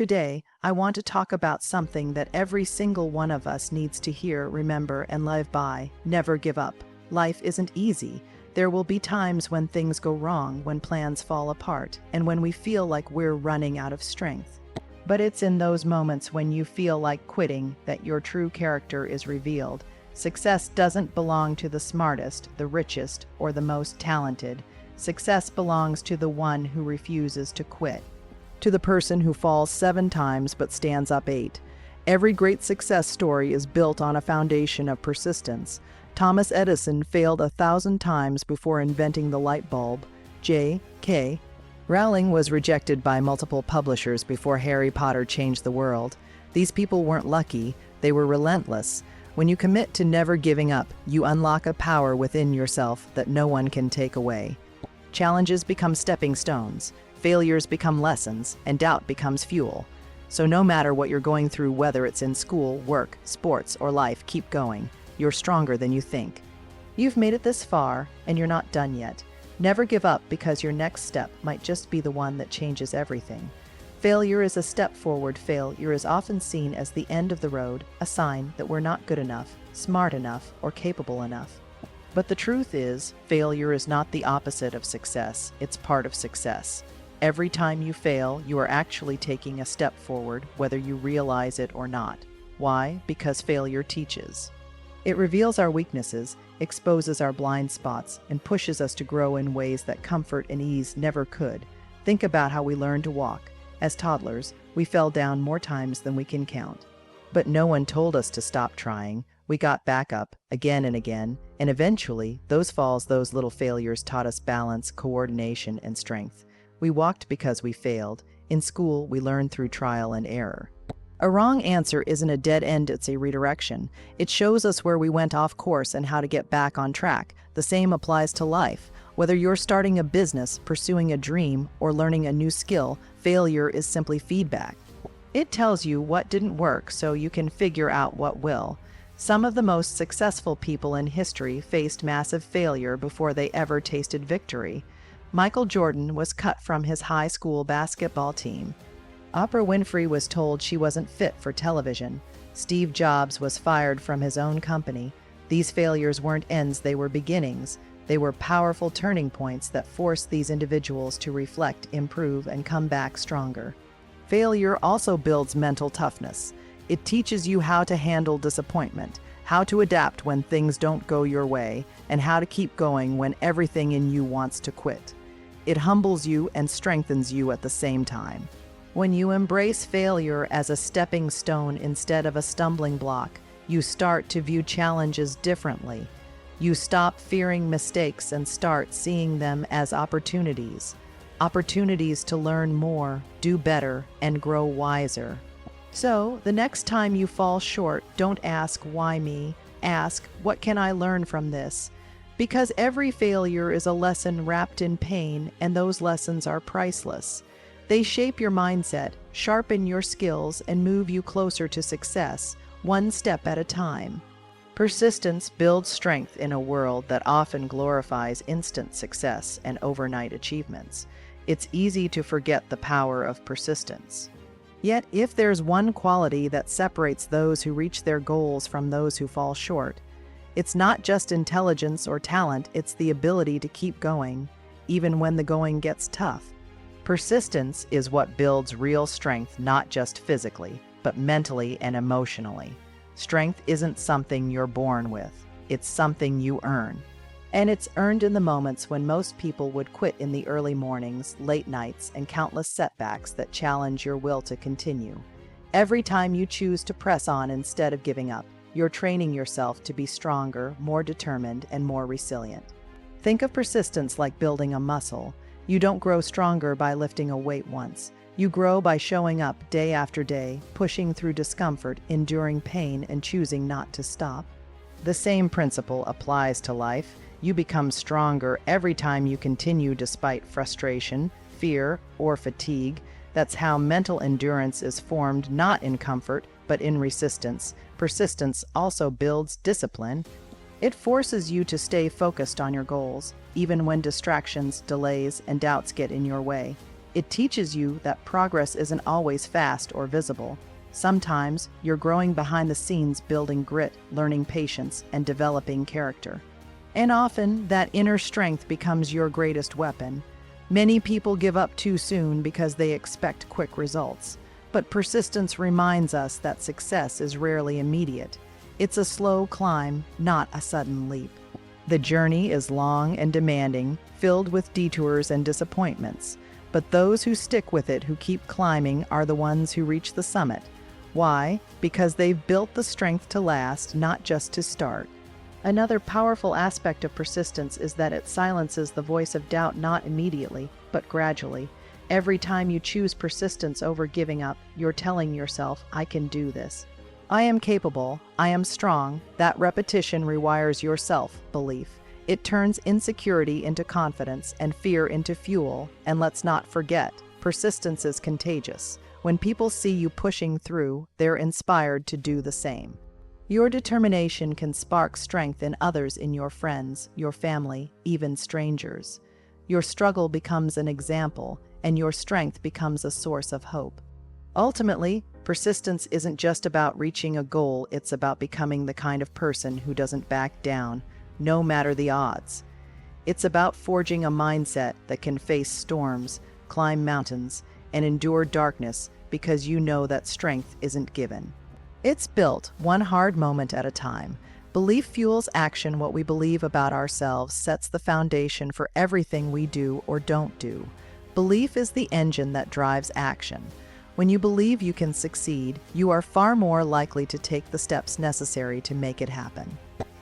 Today, I want to talk about something that every single one of us needs to hear, remember, and live by. Never give up. Life isn't easy. There will be times when things go wrong, when plans fall apart, and when we feel like we're running out of strength. But it's in those moments when you feel like quitting that your true character is revealed. Success doesn't belong to the smartest, the richest, or the most talented. Success belongs to the one who refuses to quit. To the person who falls 7 times but stands up 8. Every great success story is built on a foundation of persistence. Thomas Edison failed 1,000 times before inventing the light bulb. J.K. Rowling was rejected by multiple publishers before Harry Potter changed the world. These people weren't lucky, they were relentless. When you commit to never giving up, you unlock a power within yourself that no one can take away. Challenges become stepping stones. Failures become lessons, and doubt becomes fuel. So no matter what you're going through, whether it's in school, work, sports, or life, keep going. You're stronger than you think. You've made it this far, and you're not done yet. Never give up, because your next step might just be the one that changes everything. Failure is a step forward. Failure is often seen as the end of the road, a sign that we're not good enough, smart enough, or capable enough. But the truth is, failure is not the opposite of success. It's part of success. Every time you fail, you are actually taking a step forward, whether you realize it or not. Why? Because failure teaches. It reveals our weaknesses, exposes our blind spots, and pushes us to grow in ways that comfort and ease never could. Think about how we learned to walk. As toddlers, we fell down more times than we can count. But no one told us to stop trying. We got back up again and again, and eventually, those falls, those little failures taught us balance, coordination, and strength. We walked because we failed. In school, we learned through trial and error. A wrong answer isn't a dead end, it's a redirection. It shows us where we went off course and how to get back on track. The same applies to life. Whether you're starting a business, pursuing a dream, or learning a new skill, failure is simply feedback. It tells you what didn't work so you can figure out what will. Some of the most successful people in history faced massive failure before they ever tasted victory. Michael Jordan was cut from his high school basketball team. Oprah Winfrey was told she wasn't fit for television. Steve Jobs was fired from his own company. These failures weren't ends, they were beginnings. They were powerful turning points that forced these individuals to reflect, improve, and come back stronger. Failure also builds mental toughness. It teaches you how to handle disappointment, how to adapt when things don't go your way, and how to keep going when everything in you wants to quit. It humbles you and strengthens you at the same time. When you embrace failure as a stepping stone instead of a stumbling block, you start to view challenges differently. You stop fearing mistakes and start seeing them as opportunities. Opportunities to learn more, do better, and grow wiser. So, the next time you fall short, don't ask, why me? Ask, what can I learn from this? Because every failure is a lesson wrapped in pain, and those lessons are priceless. They shape your mindset, sharpen your skills, and move you closer to success, one step at a time. Persistence builds strength in a world that often glorifies instant success and overnight achievements. It's easy to forget the power of persistence. Yet, if there's one quality that separates those who reach their goals from those who fall short, it's not just intelligence or talent, it's the ability to keep going, even when the going gets tough. Persistence is what builds real strength, not just physically, but mentally and emotionally. Strength isn't something you're born with, it's something you earn. And it's earned in the moments when most people would quit, in the early mornings, late nights, and countless setbacks that challenge your will to continue. Every time you choose to press on instead of giving up, you're training yourself to be stronger, more determined, and more resilient. Think of persistence like building a muscle. You don't grow stronger by lifting a weight once. You grow by showing up day after day, pushing through discomfort, enduring pain, and choosing not to stop. The same principle applies to life. You become stronger every time you continue despite frustration, fear, or fatigue. That's how mental endurance is formed, not in comfort, but in resistance. Persistence also builds discipline. It forces you to stay focused on your goals, even when distractions, delays, and doubts get in your way. It teaches you that progress isn't always fast or visible. Sometimes you're growing behind the scenes, building grit, learning patience, and developing character. And often, that inner strength becomes your greatest weapon. Many people give up too soon because they expect quick results. But persistence reminds us that success is rarely immediate. It's a slow climb, not a sudden leap. The journey is long and demanding, filled with detours and disappointments. But those who stick with it, who keep climbing, are the ones who reach the summit. Why? Because they've built the strength to last, not just to start. Another powerful aspect of persistence is that it silences the voice of doubt, not immediately, but gradually. Every time you choose persistence over giving up, you're telling yourself, I can do this. I am capable, I am strong. That repetition rewires your self-belief. It turns insecurity into confidence and fear into fuel. And let's not forget, persistence is contagious. When people see you pushing through, they're inspired to do the same. Your determination can spark strength in others, in your friends, your family, even strangers. Your struggle becomes an example, and your strength becomes a source of hope. Ultimately, persistence isn't just about reaching a goal, it's about becoming the kind of person who doesn't back down, no matter the odds. It's about forging a mindset that can face storms, climb mountains, and endure darkness because you know that strength isn't given. It's built one hard moment at a time. Belief fuels action. What we believe about ourselves sets the foundation for everything we do or don't do. Belief is the engine that drives action. When you believe you can succeed, you are far more likely to take the steps necessary to make it happen.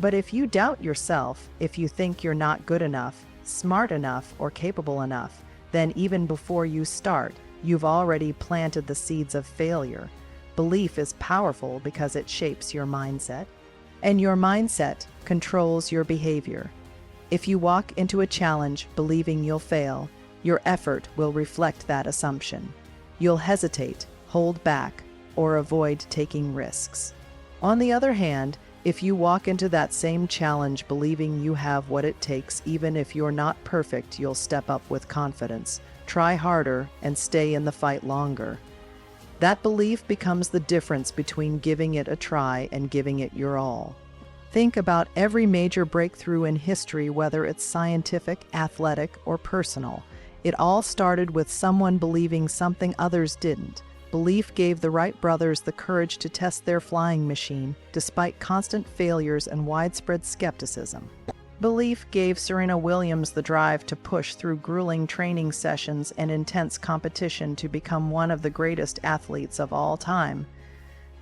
But if you doubt yourself, if you think you're not good enough, smart enough, or capable enough, then even before you start, you've already planted the seeds of failure. Belief is powerful because it shapes your mindset, and your mindset controls your behavior. If you walk into a challenge believing you'll fail, your effort will reflect that assumption. You'll hesitate, hold back, or avoid taking risks. On the other hand, if you walk into that same challenge believing you have what it takes, even if you're not perfect, you'll step up with confidence, try harder, and stay in the fight longer. That belief becomes the difference between giving it a try and giving it your all. Think about every major breakthrough in history, whether it's scientific, athletic, or personal. It all started with someone believing something others didn't. Belief gave the Wright brothers the courage to test their flying machine, despite constant failures and widespread skepticism. Belief gave Serena Williams the drive to push through grueling training sessions and intense competition to become one of the greatest athletes of all time.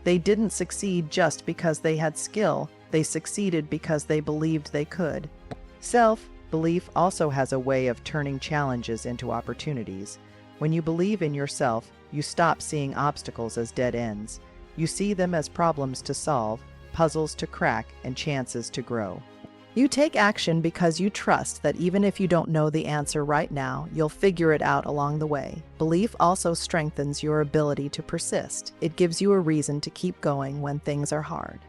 They didn't succeed just because they had skill, they succeeded because they believed they could. Self-belief also has a way of turning challenges into opportunities. When you believe in yourself, you stop seeing obstacles as dead ends. You see them as problems to solve, puzzles to crack, and chances to grow. You take action because you trust that even if you don't know the answer right now, you'll figure it out along the way. Belief also strengthens your ability to persist. It gives you a reason to keep going when things are hard.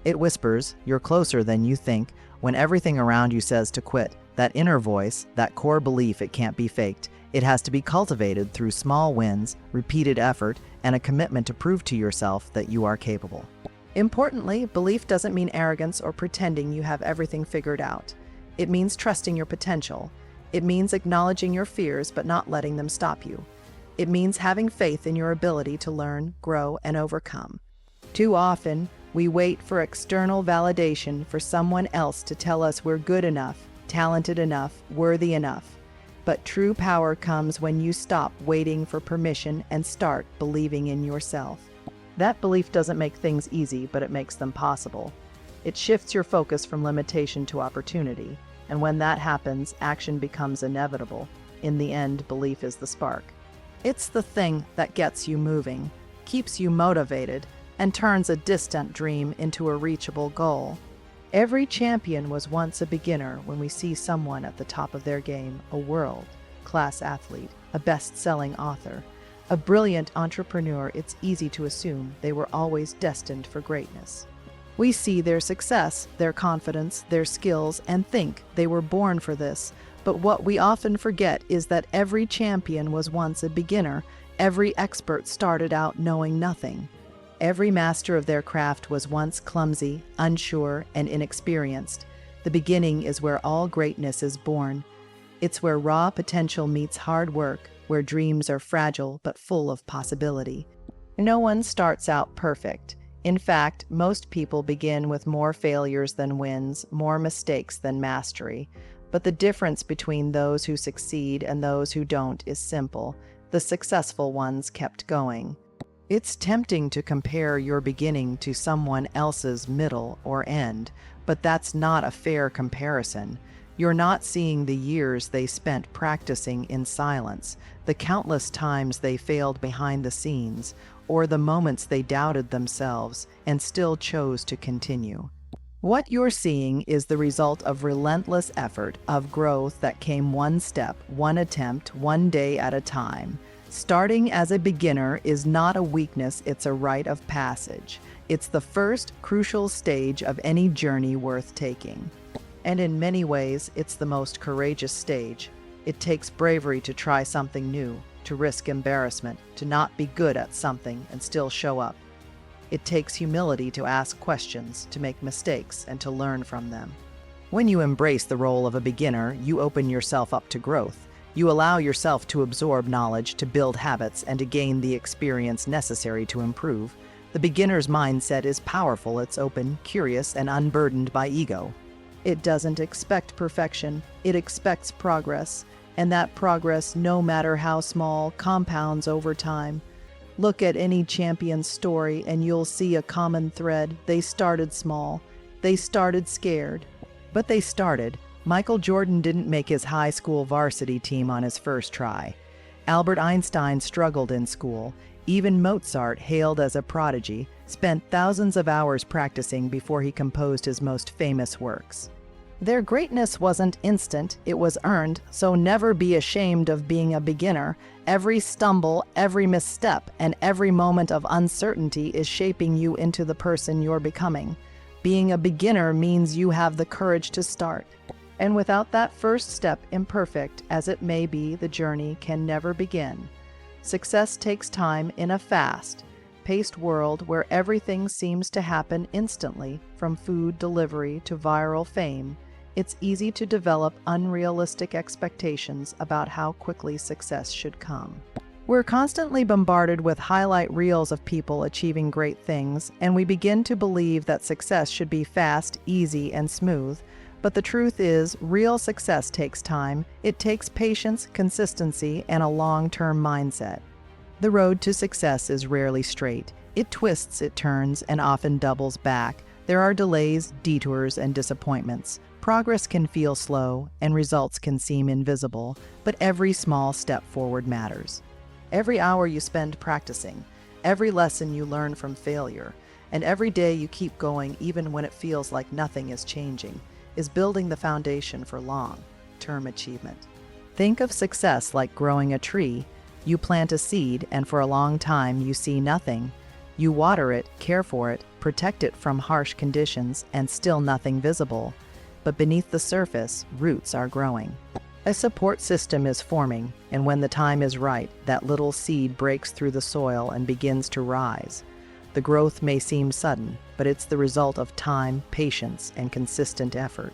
It whispers, you're closer than you think, when everything around you says to quit. That inner voice, that core belief, it can't be faked. It has to be cultivated through small wins, repeated effort, and a commitment to prove to yourself that you are capable. Importantly, belief doesn't mean arrogance or pretending you have everything figured out. It means trusting your potential. It means acknowledging your fears but not letting them stop you. It means having faith in your ability to learn, grow, and overcome. Too often, we wait for external validation, for someone else to tell us we're good enough, talented enough, worthy enough. But true power comes when you stop waiting for permission and start believing in yourself. That belief doesn't make things easy, but it makes them possible. It shifts your focus from limitation to opportunity, and when that happens, action becomes inevitable. In the end, belief is the spark. It's the thing that gets you moving, keeps you motivated, and turns a distant dream into a reachable goal. Every champion was once a beginner. When we see someone at the top of their game, a world-class athlete, a best-selling author, a brilliant entrepreneur, it's easy to assume they were always destined for greatness. We see their success, their confidence, their skills, and think they were born for this. But what we often forget is that every champion was once a beginner. Every expert started out knowing nothing. Every master of their craft was once clumsy, unsure, and inexperienced. The beginning is where all greatness is born. It's where raw potential meets hard work, where dreams are fragile but full of possibility. No one starts out perfect. In fact, most people begin with more failures than wins, more mistakes than mastery. But the difference between those who succeed and those who don't is simple. The successful ones kept going. It's tempting to compare your beginning to someone else's middle or end, but that's not a fair comparison. You're not seeing the years they spent practicing in silence, the countless times they failed behind the scenes, or the moments they doubted themselves and still chose to continue. What you're seeing is the result of relentless effort, of growth that came one step, one attempt, one day at a time. Starting as a beginner is not a weakness, it's a rite of passage. It's the first crucial stage of any journey worth taking. And in many ways, it's the most courageous stage. It takes bravery to try something new, to risk embarrassment, to not be good at something and still show up. It takes humility to ask questions, to make mistakes, and to learn from them. When you embrace the role of a beginner, you open yourself up to growth. You allow yourself to absorb knowledge, to build habits, and to gain the experience necessary to improve. The beginner's mindset is powerful, it's open, curious, and unburdened by ego. It doesn't expect perfection, it expects progress, and that progress, no matter how small, compounds over time. Look at any champion's story and you'll see a common thread. They started small. They started scared. But they started. Michael Jordan didn't make his high school varsity team on his first try. Albert Einstein struggled in school. Even Mozart, hailed as a prodigy, spent thousands of hours practicing before he composed his most famous works. Their greatness wasn't instant, it was earned, so never be ashamed of being a beginner. Every stumble, every misstep, and every moment of uncertainty is shaping you into the person you're becoming. Being a beginner means you have the courage to start. And without that first step, imperfect as it may be, the journey can never begin. Success takes time in a fast-paced world where everything seems to happen instantly, from food delivery to viral fame. It's easy to develop unrealistic expectations about how quickly success should come. We're constantly bombarded with highlight reels of people achieving great things, and we begin to believe that success should be fast, easy, and smooth. But the truth is, real success takes time. It takes patience, consistency, and a long-term mindset. The road to success is rarely straight. It twists, it turns, and often doubles back. There are delays, detours, and disappointments. Progress can feel slow, and results can seem invisible, but every small step forward matters. Every hour you spend practicing, every lesson you learn from failure, and every day you keep going even when it feels like nothing is changing, is building the foundation for long-term achievement. Think of success like growing a tree. You plant a seed, and for a long time you see nothing. You water it, care for it, protect it from harsh conditions, and still nothing visible. But beneath the surface, roots are growing. A support system is forming, and when the time is right, that little seed breaks through the soil and begins to rise. The growth may seem sudden, but it's the result of time, patience, and consistent effort.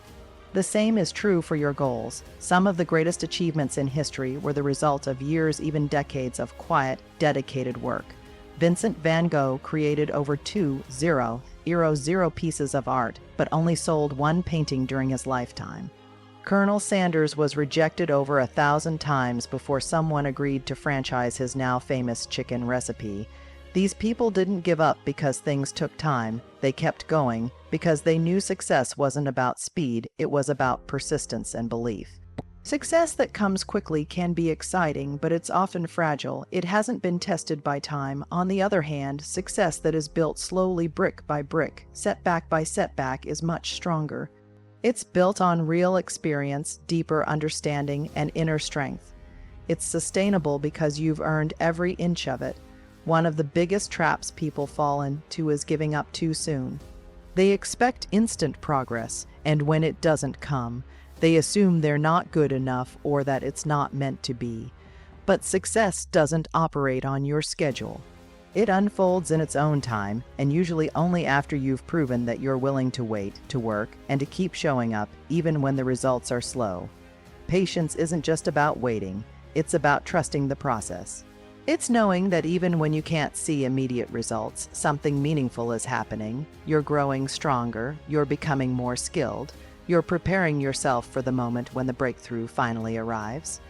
The same is true for your goals. Some of the greatest achievements in history were the result of years, even decades of quiet, dedicated work. Vincent van Gogh created over 2,000 pieces of art, but only sold one painting during his lifetime. Colonel Sanders was rejected over 1,000 times before someone agreed to franchise his now famous chicken recipe. These people didn't give up because things took time. They kept going because they knew success wasn't about speed, it was about persistence and belief. Success that comes quickly can be exciting, but it's often fragile. It hasn't been tested by time. On the other hand, success that is built slowly, brick by brick, setback by setback, is much stronger. It's built on real experience, deeper understanding, and inner strength. It's sustainable because you've earned every inch of it. One of the biggest traps people fall into is giving up too soon. They expect instant progress, and when it doesn't come, They assume they're not good enough or that it's not meant to be. But success doesn't operate on your schedule. It unfolds in its own time, and usually only after you've proven that you're willing to wait, to work, and to keep showing up, even when the results are slow. Patience isn't just about waiting, it's about trusting the process. It's knowing that even when you can't see immediate results, something meaningful is happening. You're growing stronger, you're becoming more skilled, you're preparing yourself for the moment when the breakthrough finally arrives.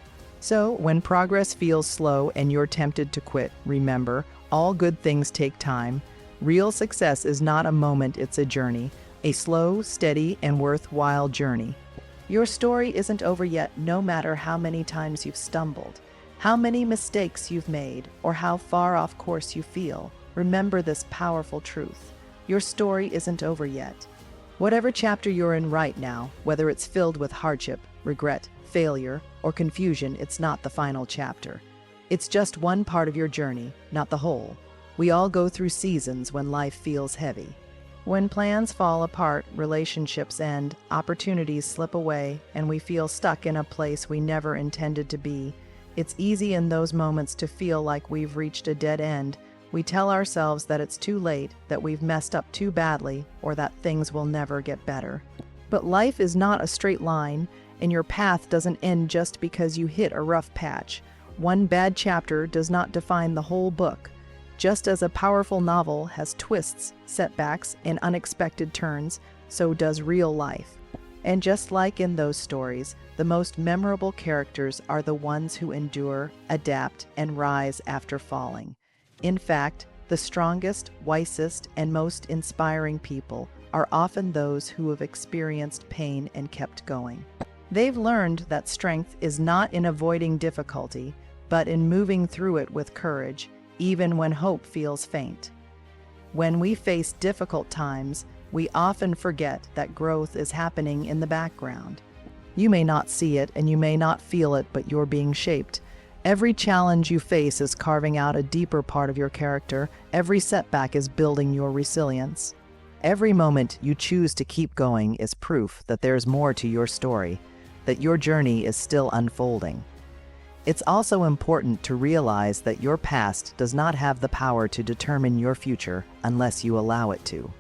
So, when progress feels slow and you're tempted to quit, remember, all good things take time. Real success is not a moment, it's a journey, a slow, steady, and worthwhile journey. Your story isn't over yet, no matter how many times you've stumbled, how many mistakes you've made, or how far off course you feel. Remember this powerful truth. Your story isn't over yet. Whatever chapter you're in right now, whether it's filled with hardship, regret, failure, or confusion, it's not the final chapter. It's just one part of your journey, not the whole. We all go through seasons when life feels heavy. When plans fall apart, relationships end, opportunities slip away, and we feel stuck in a place we never intended to be. It's easy in those moments to feel like we've reached a dead end. We tell ourselves that it's too late, that we've messed up too badly, or that things will never get better. But life is not a straight line, and your path doesn't end just because you hit a rough patch. One bad chapter does not define the whole book. Just as a powerful novel has twists, setbacks, and unexpected turns, so does real life. And just like in those stories, the most memorable characters are the ones who endure, adapt, and rise after falling. In fact, the strongest, wisest, and most inspiring people are often those who have experienced pain and kept going. They've learned that strength is not in avoiding difficulty, but in moving through it with courage, even when hope feels faint. When we face difficult times, we often forget that growth is happening in the background. You may not see it and you may not feel it, but you're being shaped. Every challenge you face is carving out a deeper part of your character. Every setback is building your resilience. Every moment you choose to keep going is proof that there's more to your story, that your journey is still unfolding. It's also important to realize that your past does not have the power to determine your future unless you allow it to.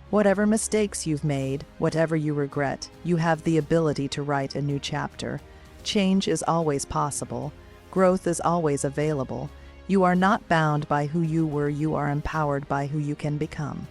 Whatever mistakes you've made, whatever you regret, you have the ability to write a new chapter. Change is always possible. Growth is always available. You are not bound by who you were, you are empowered by who you can become.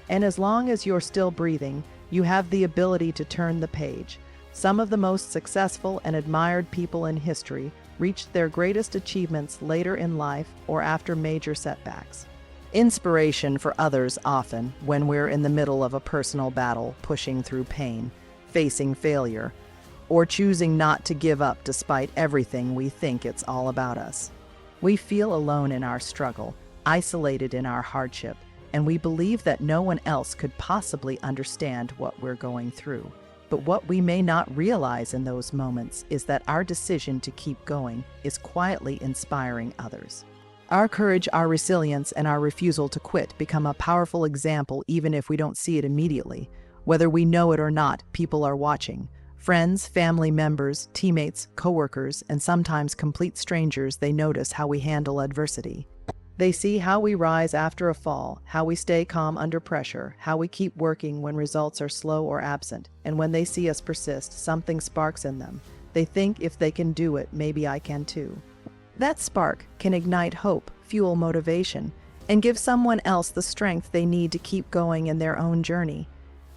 And as long as you're still breathing, you have the ability to turn the page. Some of the most successful and admired people in history reached their greatest achievements later in life or after major setbacks. Inspiration for others often when we're in the middle of a personal battle, pushing through pain, facing failure, or choosing not to give up despite everything we think it's all about us. We feel alone in our struggle, isolated in our hardship, and we believe that no one else could possibly understand what we're going through. But what we may not realize in those moments is that our decision to keep going is quietly inspiring others. Our courage, our resilience, and our refusal to quit become a powerful example even if we don't see it immediately. Whether we know it or not, people are watching. Friends, family members, teammates, coworkers, and sometimes complete strangers, they notice how we handle adversity. They see how we rise after a fall, how we stay calm under pressure, how we keep working when results are slow or absent, and when they see us persist, something sparks in them. They think if they can do it, maybe I can too. That spark can ignite hope, fuel motivation, and give someone else the strength they need to keep going in their own journey.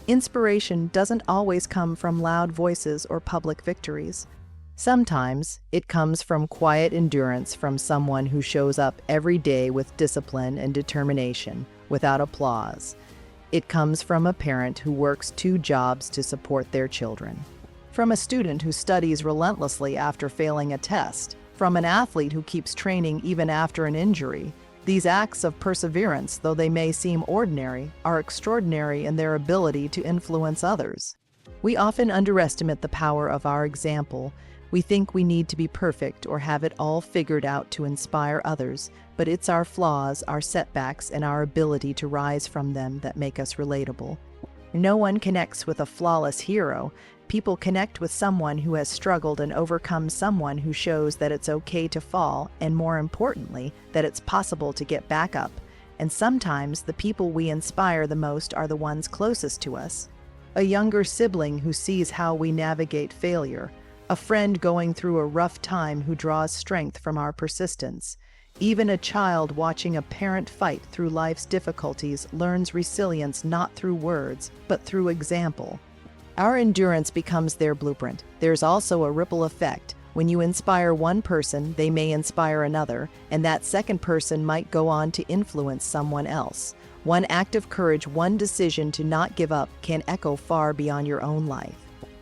Inspiration doesn't always come from loud voices or public victories. Sometimes it comes from quiet endurance from someone who shows up every day with discipline and determination, without applause. It comes from a parent who works 2 jobs to support their children. From a student who studies relentlessly after failing a test. From an athlete who keeps training even after an injury. These acts of perseverance, though they may seem ordinary, are extraordinary in their ability to influence others. We often underestimate the power of our example. We think we need to be perfect or have it all figured out to inspire others, but it's our flaws, our setbacks, and our ability to rise from them that make us relatable. No one connects with a flawless hero. People connect with someone who has struggled and overcome, someone who shows that it's okay to fall, and more importantly, that it's possible to get back up. And sometimes the people we inspire the most are the ones closest to us. A younger sibling who sees how we navigate failure. A friend going through a rough time who draws strength from our persistence. Even a child watching a parent fight through life's difficulties learns resilience not through words, but through example. Our endurance becomes their blueprint. There's also a ripple effect. When you inspire one person, they may inspire another, and that second person might go on to influence someone else. One act of courage, one decision to not give up can echo far beyond your own life.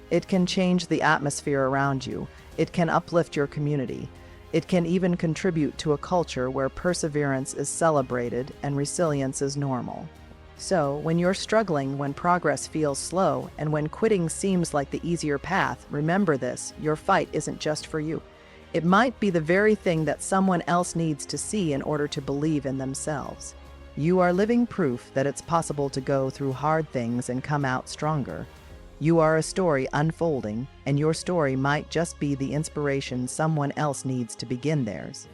It can change the atmosphere around you. It can uplift your community. It can even contribute to a culture where perseverance is celebrated and resilience is normal. So, when you're struggling, when progress feels slow, and when quitting seems like the easier path, remember this: your fight isn't just for you. It might be the very thing that someone else needs to see in order to believe in themselves. You are living proof that it's possible to go through hard things and come out stronger. You are a story unfolding, and your story might just be the inspiration someone else needs to begin theirs.